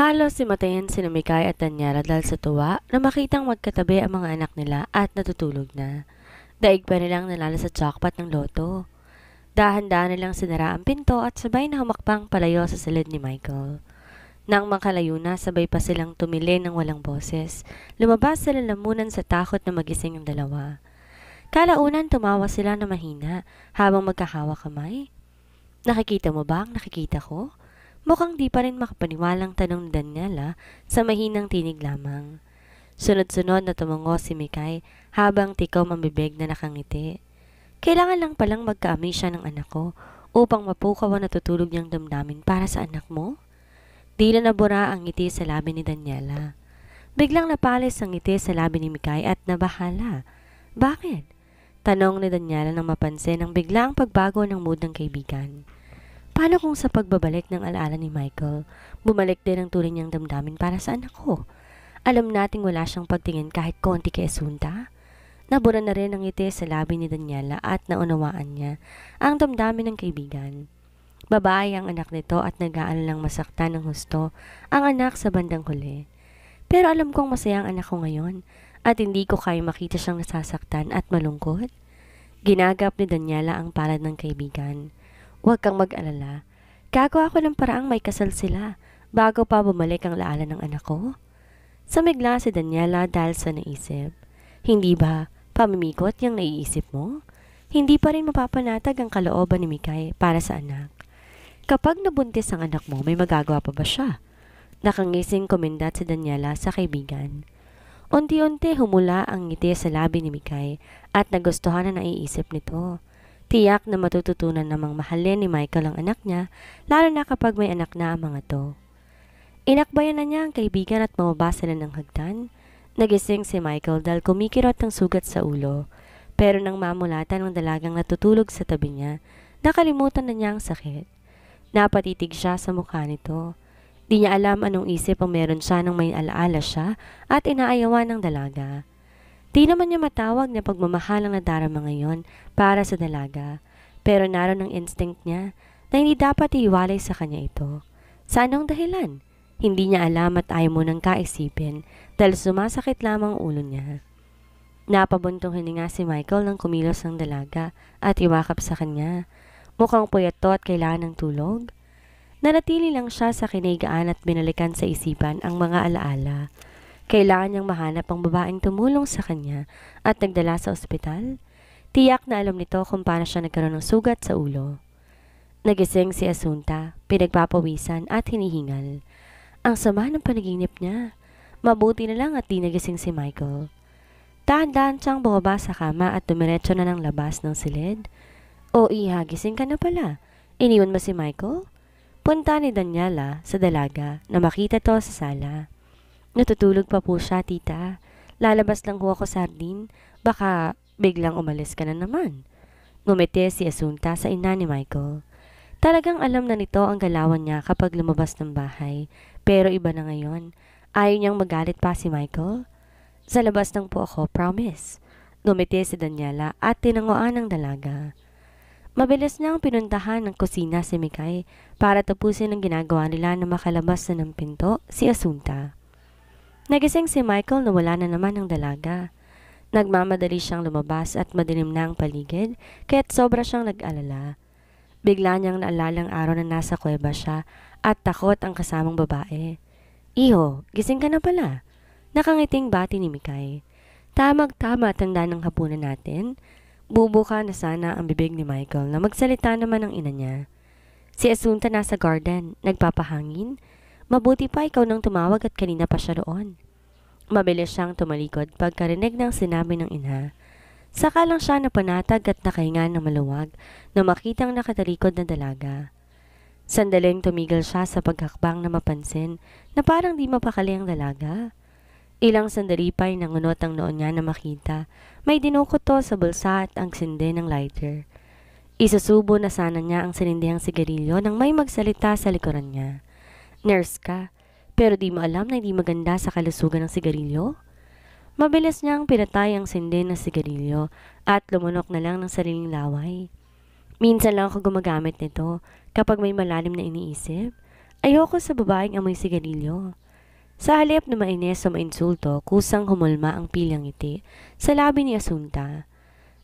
Halos himatayin sina Mikay at Daniela dahil sa tuwa na makitang magkatabi ang mga anak nila at natutulog na. Daig pa nilang nalala sa jackpot ng loto. Dahan-dahan nilang sinara ang pinto at sabay na humakbang palayo sa silid ni Michael. Nang makalayo na, sabay pa silang tumili ng walang boses. Lumabas sila lamunan sa takot na magising ang dalawa. Kalaunan tumawa sila na mahina habang magkahawak kamay. Nakikita mo ba ang nakikita ko? Mukhang di pa rin makapaniwalang tanong ni Daniela sa mahinang tinig lamang. Sunod-sunod na tumungo si Mikay habang tikom ang bibig na nakangiti. Kailangan lang palang magka-amnesia ng anak ko upang mapukaw ang natutulog niyang damdamin para sa anak mo? Di na nabura ang ngiti sa labi ni Daniela. Biglang napalis ang ngiti sa labi ni Mikay at nabahala. Bakit? Tanong ni Daniela nang mapansin ang biglang pagbago ng mood ng kaibigan. Paano kung sa pagbabalik ng alaala ni Michael, bumalik din ang tunay niyang damdamin para sa anak ko? Alam nating wala siyang pagtingin kahit konti kay Asunta. Nabura na rin ang ngiti sa labi ni Daniela at naunawaan niya ang damdamin ng kaibigan. Babae ang anak nito at nag-aalalang masaktan ng husto ang anak sa bandang huli. Pero alam kong masaya ang anak ko ngayon at hindi ko kaya makita siyang nasasaktan at malungkot. Ginagap ni Daniela ang palad ng kaibigan. Huwag kang mag-alala. Gagawa ko ng paraang may kasal sila bago pa bumalik ang laala ng anak ko. Samigla si Daniela dahil sa naisip. Hindi ba pamimikot yung naiisip mo? Hindi pa rin mapapanatag ang kalooban ni Mikay para sa anak. Kapag nabuntis ang anak mo, may magagawa pa ba siya? Nakangising komendat si Daniela sa kaibigan. Unti-unti humula ang ngiti sa labi ni Mikay at nagustuhan na naiisip nito. Tiyak na matututunan namang mahalin ni Michael ang anak niya, lalo na kapag may anak na ang mga to. Inakbayan na niya ang kaibigan at bumaba sila ng hagdan. Nagising si Michael dahil kumikirot ang sugat sa ulo. Pero nang mamulatan ng dalagang natutulog sa tabi niya, nakalimutan na niya ang sakit. Napatitig siya sa mukha nito. Di niya alam anong isip ang meron siya nang may alaala siya at inaayawan ng dalaga. Di naman niya matawag na pagmamahal ang nadarama ngayon para sa dalaga, pero naroon ang instinct niya na hindi dapat iiwalay sa kanya ito. Sa anong dahilan? Hindi niya alam at ayaw mo nang kaisipin dahil sumasakit lamang ang ulo niya. Napabuntong hininga si Michael nang kumilos ang dalaga at iwakap sa kanya. Mukhang puyat to at kailangan ng tulog. Nanatili lang siya sa kinigaan at binalikan sa isipan ang mga alaala. Kailangan niyang mahanap ang babaeng tumulong sa kanya at nagdala sa ospital. Tiyak na alam nito kung paano siya nagkaroon ng sugat sa ulo. Nagising si Asunta, pinagpapawisan at hinihingal. Ang sama ng panaginip niya. Mabuti na lang at di nagising si Michael. Dahan-dahan siyang bumaba sa kama at dumiretso na ng labas ng silid. O iha, gising ka na pala. Iniwan mo si Michael? Punta ni Daniela sa dalaga na makita to sa sala. Natutulog pa po siya, tita. Lalabas lang ho ako sa hardin. Baka biglang umalis ka na naman. Ngumiti si Asunta sa ina ni Michael. Talagang alam na nito ang galawan niya kapag lumabas ng bahay. Pero iba na ngayon. Ayaw niyang magalit pa si Michael. Sa labas lang po ako, promise. Ngumiti si Daniela at tinanguan ng dalaga. Mabilis niyang pinuntahan ng kusina si Mikay para tapusin ang ginagawa nila na makalabas na ng pinto si Asunta. Nagising si Michael na wala na naman ang dalaga. Nagmamadali siyang lumabas at madilim na ang paligid kaya't sobra siyang nag-alala. Bigla niyang naalala ang araw na nasa kuweba siya at takot ang kasamang babae. Iho, gising ka na pala. Nakangiting bati ni Mikay. Tamang-tama tanda ng hapunan natin. Bubuka na sana ang bibig ni Michael na magsalita naman ang ina niya. Si Asunta nasa garden, nagpapahangin. Mabuti pa ikaw nang tumawag at kanina pa siya roon. Mabilis siyang tumalikod pagkarinig ng sinabi ng ina. Saka lang siya napanatag at nakahinga ng maluwag na makitang nakatalikod na dalaga. Sandaling tumigil siya sa paghakbang na mapansin na parang di mapakali ang dalaga. Ilang sandali pa'y nangunot ang noon niya na makita. May dinukot to sa bulsa at ang sinde ng lighter. Isusubo na sana niya ang sinindihang sigarilyo nang may magsalita sa likuran niya. Nurse ka, pero di mo alam na hindi maganda sa kalusugan ng sigarilyo? Mabilis niyang pinatay ang sindi ng sigarilyo at lumunok na lang ng sariling laway. Minsan lang ako gumagamit nito kapag may malalim na iniisip. Ayoko sa babaeng amoy sigarilyo. Sa halip na mainis o mainsulto, kusang humulma ang pilyang ngiti sa labi ni Asunta.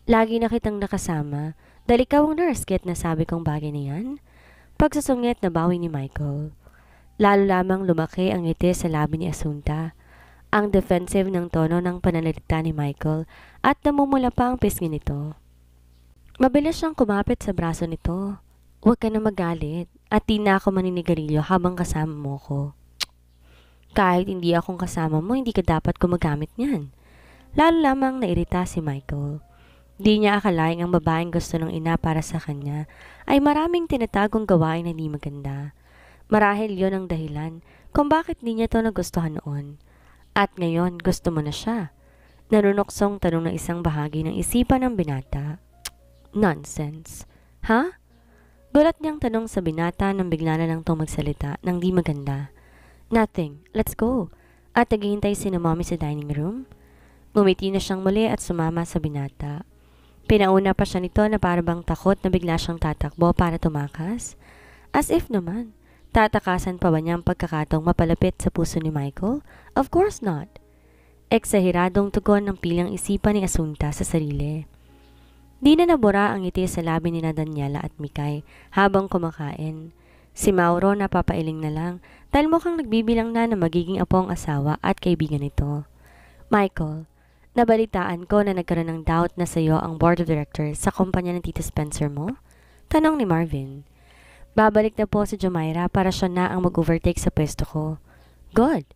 Lagi na kitang nakasama, dahil ikaw ang nurse kahit nasabi kong bagay na yan. Pagsusungit na bawi ni Michael. Lalo lamang lumaki ang ngiti sa labi ni Asunta. Ang defensive ng tono ng pananalita ni Michael at namumula pa ang pisngi nito. Mabilis siyang kumapit sa braso nito. Huwag ka na magalit at di na ako maninigarilyo habang kasama mo ko. Kahit hindi akong kasama mo, hindi ka dapat gumagamit niyan. Lalo lamang nairita si Michael. Di niya akalaing ang babaeng gusto ng ina para sa kanya ay maraming tinatagong gawain na di maganda. Marahil yon ang dahilan kung bakit di niya to nagustuhan noon. At ngayon gusto mo na siya. Nanunoksong tanong ng isang bahagi ng isipan ng binata. Nonsense. Ha? Gulat niyang tanong sa binata nang bigla na lang itong magsalita ng di maganda. Nothing. Let's go. At naghihintay si na mommy sa dining room. Ngumiti na siyang muli at sumama sa binata. Pinauna pa siya nito na parabang takot na bigla siyang tatakbo para tumakas. As if naman, tatakasan pa ba niya ang pagkakataong mapalapit sa puso ni Michael? Of course not. Eksahiradong tugon ng pilyang isipan ni Asunta sa sarili. Di na nabura ang ngiti sa labi ni na Daniela at Mikay habang kumakain. Si Mauro napapailing na lang dahil mukhang nagbibilang na magiging apo ang asawa at kaibigan nito. Michael, nabalitaan ko na nagkaroon ng doubt na sa iyo ang board of directors sa kumpanya ng Tito Spencer mo? Tanong ni Marvin. Babalik na po si Jumaira para siya na ang mag-overtake sa pwesto ko. Good.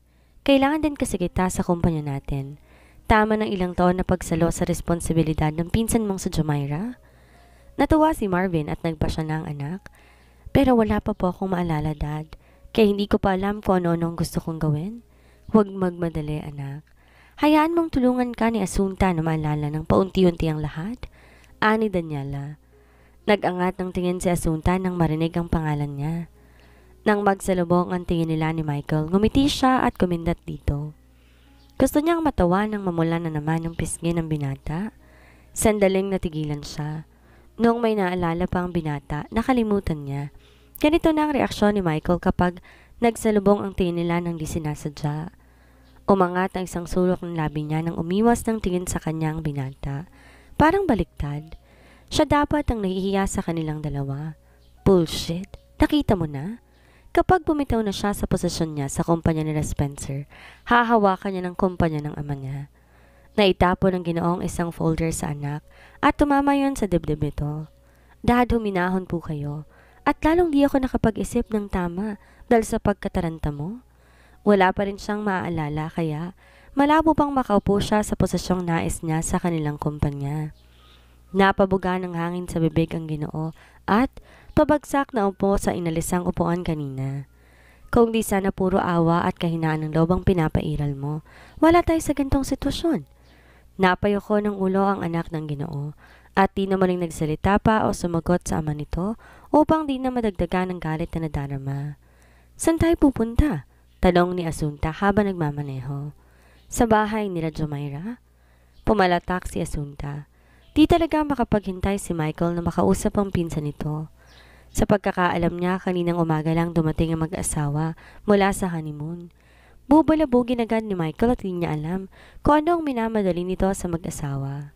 Kailangan din kasi kita sa kumpanya natin. Tama ng ilang taon na pagsalo sa responsibilidad ng pinsan mong si Jumaira. Natuwa si Marvin at nagpa siya ng anak. Pero wala pa po akong maalala, Dad. Kaya hindi ko pa alam kung ano-ano ang gusto kong gawin. Huwag magmadali, anak. Hayaan mong tulungan ka ni Asunta na maalala ng paunti-unti ang lahat. Ani Daniela. Nag-angat ng tingin si Asunta nang marinig ang pangalan niya. Nang magsalubong ang tingin nila ni Michael, ngumiti siya at kumindat dito. Gusto niyang matawa nang mamula na naman yung pisngi ng binata. Sandaling natigilan siya. Noong may naalala pa ang binata, nakalimutan niya. Ganito na ang reaksyon ni Michael kapag nagsalubong ang tingin nila ng di sinasadya. Umangat ang isang sulok ng labi niya nang umiwas ng tingin sa kanya ang binata. Parang baliktad. Siya dapat ang nahihiya sa kanilang dalawa. Bullshit. Nakita mo na? Kapag bumitaw na siya sa posisyon niya sa kumpanya nila Spencer, hahawakan niya ng kumpanya ng ama niya. Naitapon ng Ginoong isang folder sa anak at tumama yon sa dibdib nito. Dad, huminahon po kayo. At lalong di ako nakapag-isip ng tama dahil sa pagkataranta mo. Wala pa rin siyang maaalala kaya malabo pang makaupo siya sa posisyong nais niya sa kanilang kumpanya. Napabuga ng hangin sa bibig ang Ginoo at pabagsak na upo sa inalisang upuan kanina. Kung di sana puro awa at kahinaan ng loob ang pinapairal mo, wala tayo sa gantong sitwasyon. Napayoko ng ulo ang anak ng Ginoo at di na muling nagsalita pa o sumagot sa ama nito upang di na madagdagan ng galit na nadarama. Saan tayo pupunta? Tanong ni Asunta habang nagmamaneho. Sa bahay nila Jumaira? Pumalatak si Asunta. Di talaga makapaghintay si Michael na makausap ang pinsan nito. Sa pagkakaalam niya, kaninang umaga lang dumating ang mag-asawa mula sa honeymoon. Bubalabugin agad ni Michael at hindi niya alam kung ano ang minamadali nito sa mag-asawa.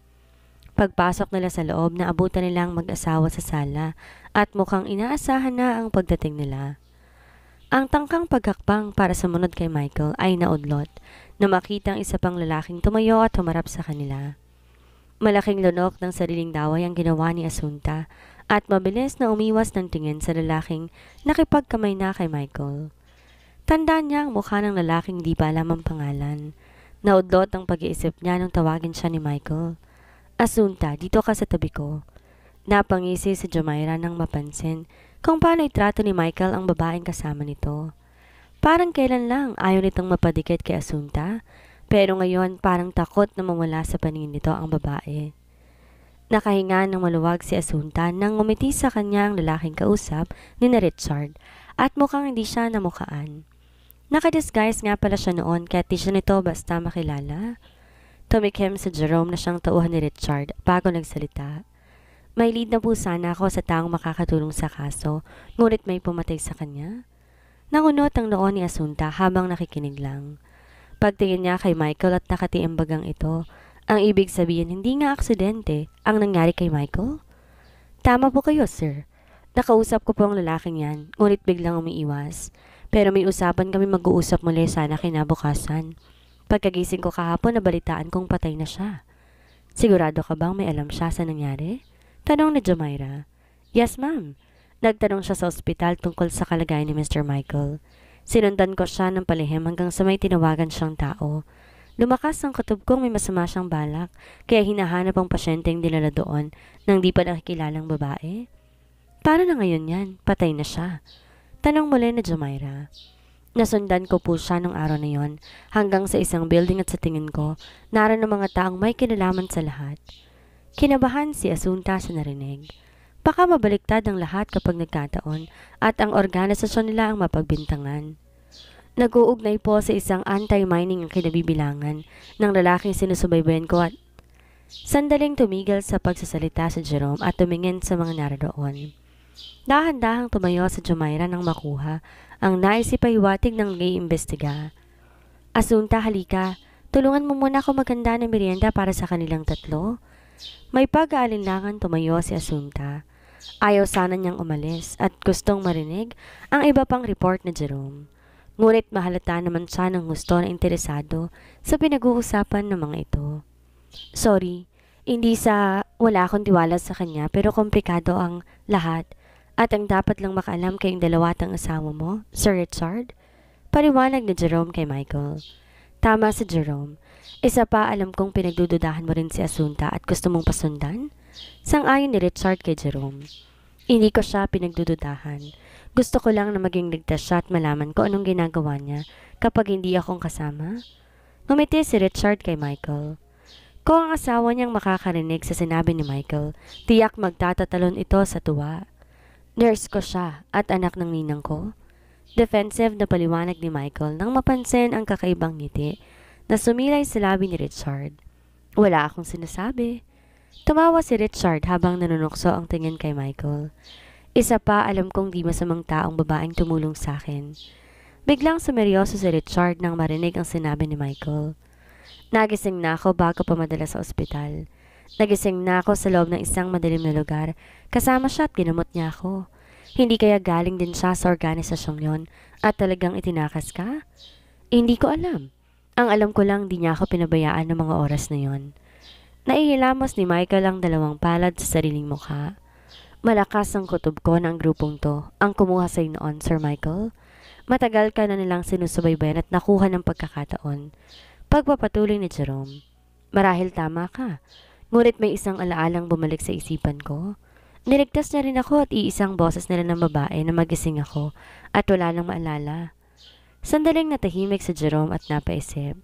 Pagpasok nila sa loob, naabutan nila ang mag-asawa sa sala at mukhang inaasahan na ang pagdating nila. Ang tangkang paghakbang para sumunod kay Michael ay naudlot na makita ang isa pang lalaking tumayo at humarap sa kanila. Malaking lunok ng sariling daway ang ginawa ni Asunta at mabilis na umiwas ng tingin sa lalaking nakipagkamay na kay Michael. Tandaan niya ang mukha ng lalaking di pa alam ang pangalan. Naudlot ang pag-iisip niya nung tawagin siya ni Michael. Asunta, dito ka sa tabi ko. Napangisi si Jumaira nang mapansin kung paano itrato ni Michael ang babaeng kasama nito. Parang kailan lang ayaw nitong mapadikit kay Asunta, pero ngayon parang takot na mawala sa paningin nito ang babae. Nakahinga ng maluwag si Asunta nang ngumiti sa kanya ang lalaking kausap ni na Richard at mukhang hindi siya namukaan. Nakadisguise nga pala siya noon kaya di siya nito basta makilala. Tumikim si Jerome na siyang tauhan ni Richard bago nagsalita. May lead na po sana ako sa taong makakatulong sa kaso, ngunit may pumatay sa kanya. Nangunot ang noo ni Asunta habang nakikinig lang. Pagtingin niya kay Michael at nakati ang bagang ito, ang ibig sabihin hindi nga aksidente ang nangyari kay Michael? Tama po kayo, sir. Nakausap ko po ang lalaking yan, ngunit biglang umiiwas. Pero may usapan kami mag-uusap muli sana kinabukasan. Pagkagising ko kahapon nabalitaan kong patay na siya. Sigurado ka bang may alam siya sa nangyari? Tanong ni Jumaira. Yes, ma'am. Nagtanong siya sa ospital tungkol sa kalagayan ni Mr. Michael. Sinundan ko siya ng palihim hanggang sa may tinawagan siyang tao. Lumakas ang kutob kong may masama siyang balak, kaya hinahanap ang pasyenteng dinala doon nang di pa nakikilalang babae. Paano na ngayon yan? Patay na siya. Tanong muli ni Jumaira. Nasundan ko po siya nung araw na yon hanggang sa isang building at sa tingin ko, naroon ang mga taong may kinalaman sa lahat. Kinabahan si Asunta sa narinig. Baka mabaliktad ang lahat kapag nagkataon at ang organisasyon nila ang mapagbintangan. Nag-uugnay po sa isang anti-mining ang kinabibilangan ng lalaking sinusubaybayan ko at sandaling tumigil sa pagsasalita si Jerome at tumingin sa mga naroon. Dahan-dahang tumayo sa Jumaira nang makuha ang naisipahiwatig ng nag-iimbestiga. Asunta, halika. Tulungan mo muna ako maghanda ng merienda para sa kanilang tatlo. May pag-aalinlangan tumayo si Asunta. Ayaw sana niyang umalis at gustong marinig ang iba pang report ni Jerome. Ngunit mahalata naman siya ng gusto na interesado sa pinag-uusapan ng mga ito. Sorry, hindi sa wala akong tiwala sa kanya pero komplikado ang lahat. At ang dapat lang makaalam kayong dalawa at ang asawa mo, Sir Richard? Paliwanag ni Jerome kay Michael. Tama si Jerome. Isa pa alam kong pinagdududahan mo rin si Asunta at gusto mong pasundan? Sang-ayon ni Richard kay Jerome. Hindi ko siya pinagdududahan. Gusto ko lang na maging ligtas siya at malaman ko anong ginagawa niya kapag hindi akong kasama. Ngumiti si Richard kay Michael. Kung ang asawa niyang makakarinig sa sinabi ni Michael, tiyak magtatatalon ito sa tuwa. Nurse ko siya at anak ng ninang ko. Defensive na paliwanag ni Michael nang mapansin ang kakaibang ngiti na sumilay sa labi ni Richard. Wala akong sinasabi. Tumawa si Richard habang nanunukso ang tingin kay Michael. Isa pa alam kong di masamang taong babaeng tumulong sa akin. Biglang sumeryoso si Richard nang marinig ang sinabi ni Michael. Nagising na ako bago pa madala sa ospital. Nagising na ako sa loob ng isang madilim na lugar. Kasama siya at ginamot niya ako. Hindi kaya galing din siya sa organisasyong yon at talagang itinakas ka? Hindi ko alam. Ang alam ko lang di niya ako pinabayaan ng mga oras na yon. Naihilamos ni Michael ang dalawang palad sa sariling mukha. Malakas ang kutob ko ng grupong to ang kumuha sa noon, Sir Michael. Matagal ka na nilang sinusubaybayan at nakuha ng pagkakataon. Pagpapatuloy ni Jerome. Marahil tama ka. Ngunit may isang alaalang bumalik sa isipan ko. Niligtas niya rin ako at iisang boses nila ng babae na magising ako at wala lang maalala. Sandaling natahimik si Jerome at napaisip.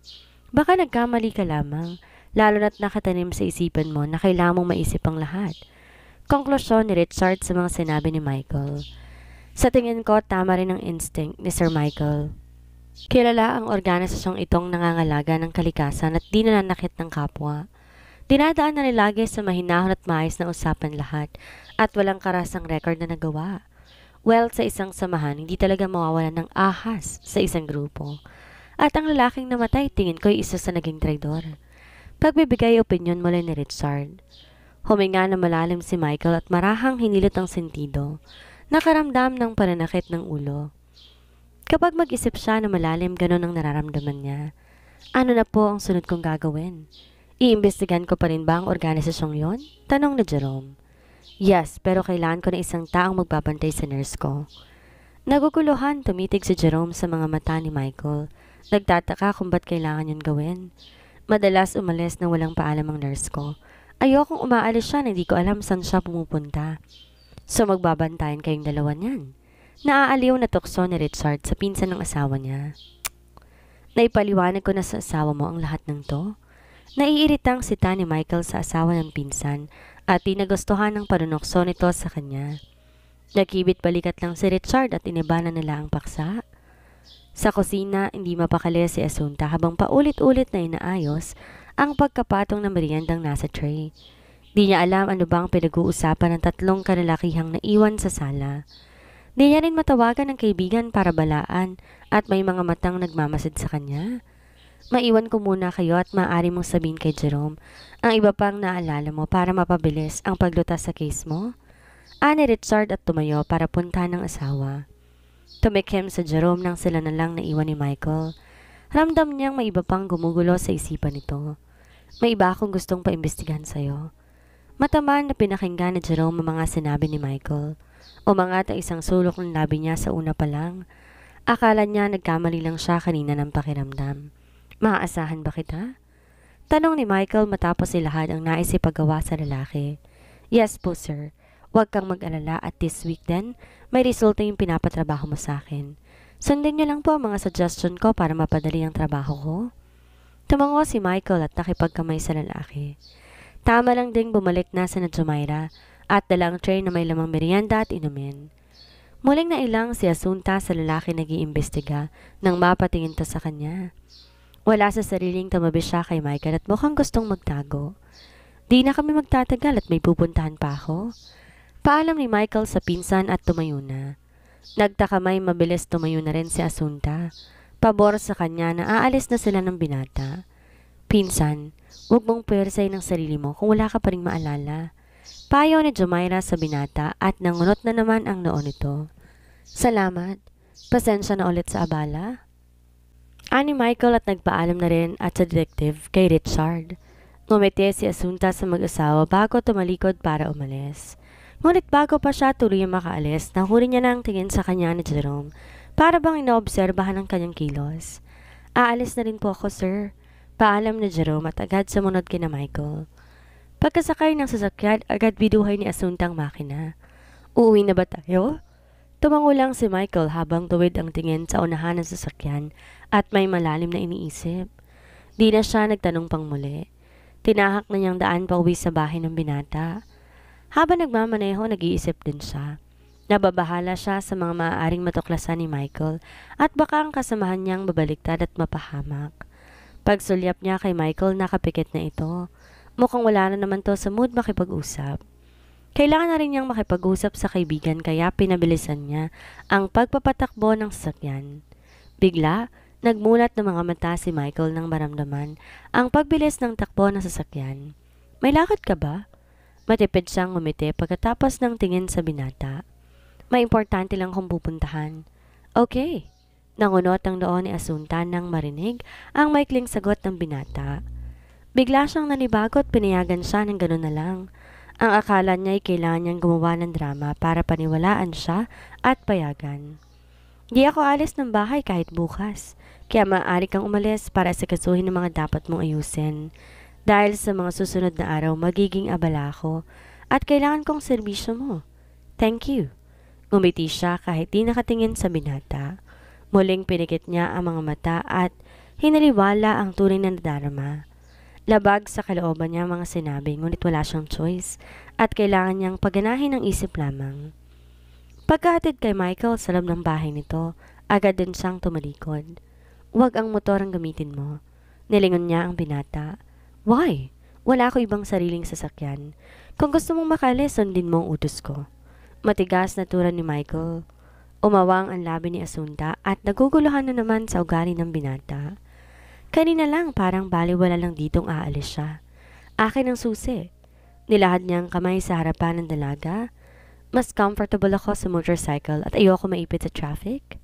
Baka nagkamali ka lamang, lalo na't nakatanim sa isipan mo na kailangan mong maisip ang lahat. Konklusyon ni Richard sa mga sinabi ni Michael. Sa tingin ko, tama rin ang instinct ni Sir Michael. Kilala ang organisasyong itong nangangalaga ng kalikasan at di nananakit ng kapwa. Dinadaan na nilagay sa mahinahon at maayos na usapan lahat at walang karasang record na nagawa. Well, sa isang samahan, hindi talaga mawawalan ng ahas sa isang grupo. At ang lalaking namatay, tingin ko ay isa sa naging traidor. Pagbibigay opinyon mula ni Richard. Huminga na malalim si Michael at marahang hinilot ang sentido. Nakaramdam ng pananakit ng ulo. Kapag mag-isip siya na malalim, ganon ang nararamdaman niya. Ano na po ang sunod kong gagawin? Iimbestigan ko pa rin ba ang organisasyong yon? Tanong ni Jerome. Yes, pero kailangan ko na isang taong magbabantay sa nurse ko. Naguguluhan, tumitig si Jerome sa mga mata ni Michael. Nagtataka kung ba't kailangan yun gawin. Madalas umalis nang walang paalam ang nurse ko. Ayokong umaalis siya na hindi ko alam saan siya pumupunta. So magbabantayan kayong dalawa niyan. Naaaliw na tukso ni Richard sa pinsan ng asawa niya. Naipaliwanag ko na sa asawa mo ang lahat ng to. Naiiritang sita ni Michael sa asawa ng pinsan at tinagustuhan ng panunokso nito sa kanya. Nakibit balikat lang si Richard at inibanan nila ang paksa. Sa kusina, hindi mapakali si Asunta habang paulit-ulit na inaayos ang pagkapatong ng meriendang nasa tray. Di niya alam ano bang pinag-uusapan ng tatlong kalalakihang naiwan sa sala. Di niya rin matawagan ng kaibigan para balaan at may mga matang nagmamasid sa kanya. Maiwan ko muna kayo at maaari mong sabihin kay Jerome ang iba pang naalala mo para mapabilis ang paglutas sa case mo. Ani Richard at tumayo para puntahan ng asawa. Tumikim sa Jerome nang sila na lang naiwan ni Michael. Ramdam niyang may iba pang gumugulo sa isipan nito. May iba akong gustong paimbestigahan sa'yo. Matamaan na pinakinggan ni Jerome ang mga sinabi ni Michael. Umangat ang isang sulok ng labi niya sa una pa lang. Akala niya nagkamali lang siya kanina ng pakiramdam. Maaasahan ba kita? Tanong ni Michael matapos ilahad ang nais ipagawa sa lalaki. Yes po sir. Huwag kang mag-alala at this week din, may resulta yung pinapatrabaho mo sa akin. Sundin niyo lang po ang mga suggestion ko para mapadali ang trabaho ko. Tumango si Michael at nakipagkamay sa lalaki. Tama lang ding bumalik na sa Jumaira at dalang tray na may lamang merienda at inumin. Muling nailang si Asunta sa lalaki nag-iimbestiga nang mapatingin to sa kanya. Wala sa sariling tumabi siya kay Michael at mukhang gustong magtago. Di na kami magtatagal at may pupuntahan pa ako. Paalam ni Michael sa pinsan at tumayo na. Nagtaka may mabilis tumayo na rin si Asunta. Pabor sa kanya na aalis na sila ng binata. Pinsan, huwag mong puwersay ng sarili mo kung wala ka pa ring maalala. Payo ni Jumaira sa binata at nangunot na naman ang noo nito. Salamat. Pasensya na ulit sa abala. Ani Michael at nagpaalam na rin at sa detective kay Richard. Ngumiti si Asunta sa mag-asawa bago tumalikod para umalis. Ngunit bago pa siya tuloy makaalis, nahuri niya na ang tingin sa kanya ni Jerome para bang inaobserbahan ang kanyang kilos. Aalis na rin po ako, sir. Paalam ni Jerome at agad sumunod kina Michael. Pagkasakay ng sasakyan, agad biduhay ni Asunta ang makina. Uuwi na ba tayo? Tumango lang si Michael habang tuwid ang tingin sa unahan ng sasakyan at may malalim na iniisip. Di na siya nagtanong pang muli. Tinahak na niyang daan pa uwi sa bahay ng binata. Habang nagmamaneho, nag-iisip din siya. Nababahala siya sa mga maaaring matuklasan ni Michael at baka ang kasamahan niyang babaliktad at mapahamak. Pagsulyap niya kay Michael, nakapikit na ito. Mukhang wala na naman to sa mood makipag-usap. Kailangan na rin niyang makipag-usap sa kaibigan kaya pinabilisan niya ang pagpapatakbo ng sasakyan. Bigla, nagmulat ng mga mata si Michael nang maramdaman ang pagbilis ng takbo ng sasakyan. May lakad ka ba? Matipid siyang ngumiti pagkatapos ng tingin sa binata. May importante lang kong pupuntahan. Okay. Nangunot ang noo ni Asunta nang marinig ang maikling sagot ng binata. Bigla siyang nanibago at pinayagan siya ng gano'n na lang. Ang akala niya ay kailangan niyang gumawa ng drama para paniwalaan siya at payagan. Di ako alis ng bahay kahit bukas, kaya maaari kang umalis para sikasuhin ang mga dapat mong ayusin. Dahil sa mga susunod na araw magiging abala ako at kailangan kong serbisyo mo. Thank you. Ngumiti siya kahit di nakatingin sa binata. Muling pinikit niya ang mga mata at hinaliwala ang tunay na nadarama. Labag sa kalooban niya mga sinabi ngunit wala siyang choice at kailangan niyang paganahin ang isip lamang. Pagkahatid kay Michael sa loob ng bahay nito, agad din siyang tumalikod. Huwag ang motor ang gamitin mo. Nilingon niya ang binata. Why? Wala ako ibang sariling sasakyan. Kung gusto mong makalis, sundin mo ang utos ko. Matigas na tura ni Michael. Umawang ang labi ni Asunta at naguguluhan na naman sa ugali ng binata. Kanina lang parang baliwala lang ditong aalis siya. Akin ang susi. Nilahad niya ang kamay sa harapan ng dalaga. Mas comfortable ako sa motorcycle at ayoko maipit sa traffic.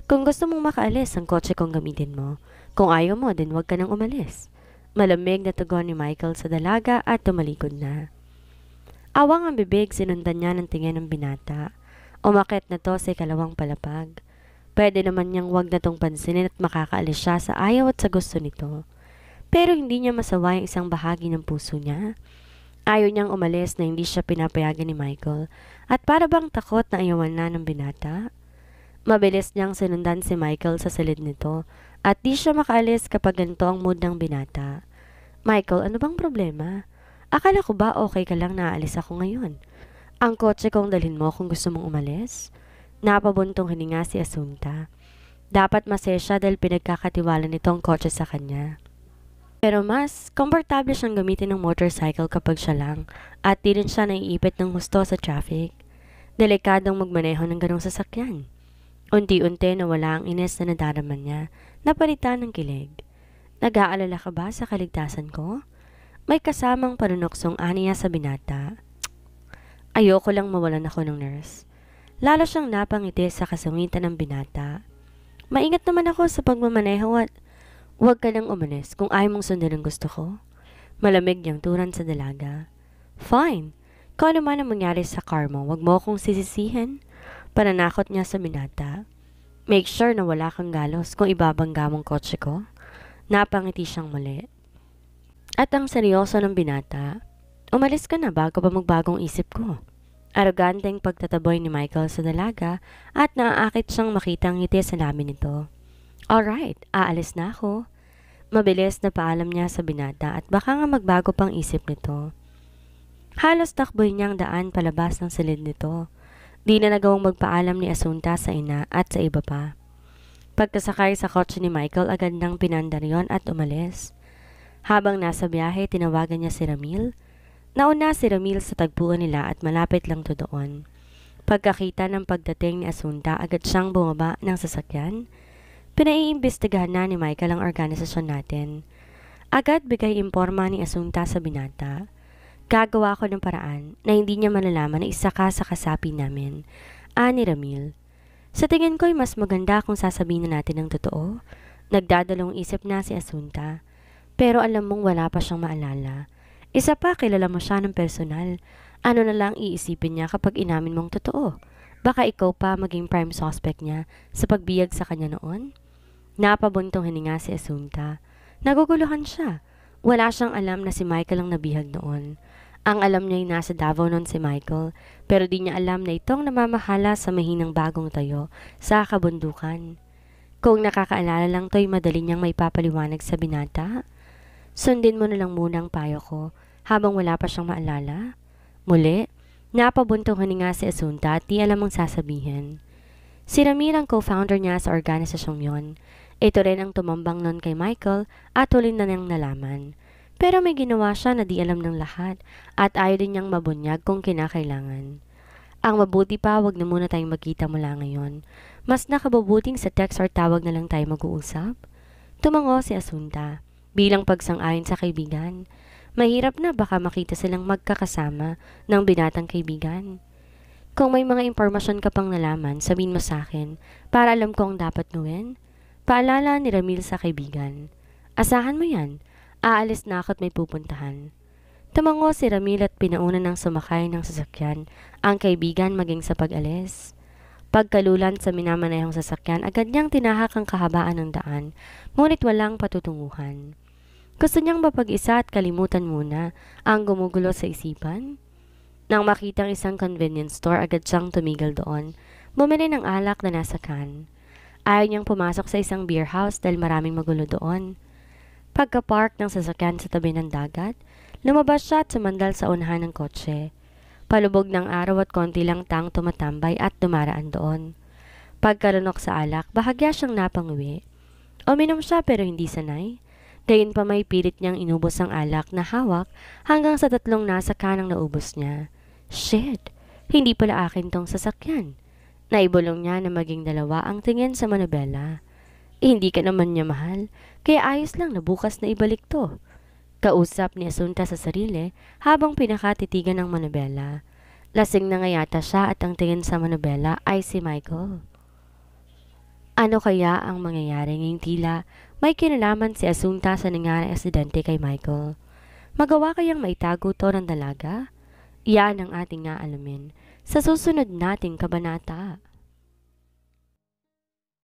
Kung gusto mong makaalis, ang kotse kong gamitin mo. Kung ayaw mo, din huwag ka nang umalis. Malamig na tugon ni Michael sa dalaga at tumalikod na. Awang ang bibig, sinundan niya ng tingin ng binata. Umakit na to sa ikalawang palapag. Pwede naman niyang wag na tong pansinin at makakaalis siya sa ayaw at sa gusto nito. Pero hindi niya masawa yung isang bahagi ng puso niya. Ayaw niyang umalis na hindi siya pinapayagan ni Michael at para bang takot na ayawan na ng binata. Mabilis niyang sinundan si Michael sa silid nito at di siya makaalis kapag ganito ang mood ng binata. Michael, ano bang problema? Akala ko ba okay ka lang na aalis ako ngayon? Ang kotse kong dalhin mo kung gusto mong umalis? Napabuntong hininga si Asunta. Dapat masaya siya dahil pinagkakatiwala nito ang kotse sa kanya. Pero mas komportable siyang gamitin ng motorcycle kapag siya lang at di rin siya naiipit ng husto sa traffic. Delikadong magmaneho ng ganong sasakyan. Unti-unti nawala ang ines na nadarama niya, napalitan ng kilig. Nag-aalala ka ba sa kaligtasan ko? May kasamang panunoksong aniya sa binata. Ayoko lang mawalan ako ng nurse. Lalo siyang napangiti sa kasungitan ng binata. Maingat naman ako sa pagmamaneho at huwag ka nang umalis kung ayaw mong sundan ang gusto ko. Malamig niyang turan sa dalaga. Fine. Kung ano man ang mangyari sa car mo, huwag mo akong sisisihin. Pananakot niya sa binata. Make sure na wala kang galos kung ibabangga mong kotse ko. Napangiti siyang muli. At ang seryoso ng binata, umalis ka na bago pa magbagong isip ko. Aroganteng pagtataboy ni Michael sa dalaga at naaakit siyang makitang ngiti sa labi nito. Alright, aalis na ako. Mabilis na paalam niya sa binata at baka nga magbago pang isip nito. Halos takboy niyang daan palabas ng silid nito. Di na nagawang magpaalam ni Asunta sa ina at sa iba pa. Pagkasakay sa kotse ni Michael, agad nang pinandar yon at umalis. Habang nasa biyahe, tinawagan niya si Ramil. Nauna si Ramil sa tagpuan nila at malapit lang to doon. Pagkakita ng pagdating ni Asunta, agad siyang bumaba ng sasakyan. Pinaiimbestigahan na ni Michael ang organisasyon natin. Agad bigay imporma ni Asunta sa binata. Gagawa ko ng paraan na hindi niya malalaman na isa ka sa kasapi namin, ani Ramil. Sa tingin ko'y mas maganda kung sasabihin na natin ang totoo. Nagdadalong isip na si Asunta. Pero alam mong wala pa siyang maalala. Isa pa, kilala mo siya ng personal. Ano na lang iisipin niya kapag inamin mong totoo? Baka ikaw pa maging prime suspect niya sa pagbiyag sa kanya noon? Napabuntong hininga si Asunta. Naguguluhan siya. Wala siyang alam na si Michael ang nabihag noon. Ang alam niya ay nasa Davao noon si Michael, pero di niya alam na itong namamahala sa mahinang bagong tayo sa kabundukan. Kung nakakaalala lang to'y madali niyang may papaliwanag sa binata. Sundin mo na lang muna ang payo ko habang wala pa siyang maalala. Muli, napabuntong hininga si Asunta at di alam ang sasabihin. Si Ramil ang co-founder niya sa organisasyong yon. Ito rin ang tumambang nun kay Michael at huli na niyang nalaman. Pero may ginawa siya na di alam ng lahat at ayaw din niyang mabunyag kung kinakailangan. Ang mabuti pa, wag na muna tayong magkita mula ngayon. Mas nakabubuting sa text or tawag na lang tayo mag-uusap. Tumango si Asunta. Bilang pagsang-ayon sa kaibigan, mahirap na baka makita silang magkakasama ng binatang kaibigan. Kung may mga impormasyon ka pang nalaman, sabihin mo sa akin para alam ko ang dapat gawin. Paalala ni Ramil sa kaibigan. Asahan mo yan. Aalis na ako't may pupuntahan. Tumango si Ramil at pinauna ng sumakay ng sasakyan ang kaibigan maging sa pag-alis. Pagkalulan sa minamanayang sasakyan, agad niyang tinahak ang kahabaan ng daan, ngunit walang patutunguhan. Gusto niyang mapag-isa at kalimutan muna ang gumugulo sa isipan. Nang makitang isang convenience store, agad siyang tumigil doon, bumili ng alak na nasa can. Ayaw niyang pumasok sa isang beer house dahil maraming magulo doon. Pagka-park ng sasakyan sa tabi ng dagat, lumabas siya at sumandal sa unahan ng kotse. Palubog ng araw at konti lang tang tumatambay at dumaraan doon. Pagkalunok sa alak, bahagya siyang napanguwi. Uminom siya pero hindi sanay. Gayon pa may pilit niyang inubos ang alak na hawak hanggang sa 3 nasa kanang naubos niya. Shit! Hindi pala akin tong sasakyan. Naibulong niya na maging 2 ang tingin sa manobela. Hindi ka naman niya mahal, kaya ayos lang na bukas na ibalik to. Kausap ni Asunta sa sarili habang pinakatitigan ng manobela. Lasing na nga yata siya at ang tingin sa manobela ay si Michael. Ano kaya ang mangyayari ngayong tila may kinalaman si Asunta sa nangyaring aksidente kay Michael? Magawa kayang maitago to ng dalaga? Iyan ang ating naalamin sa susunod nating kabanata.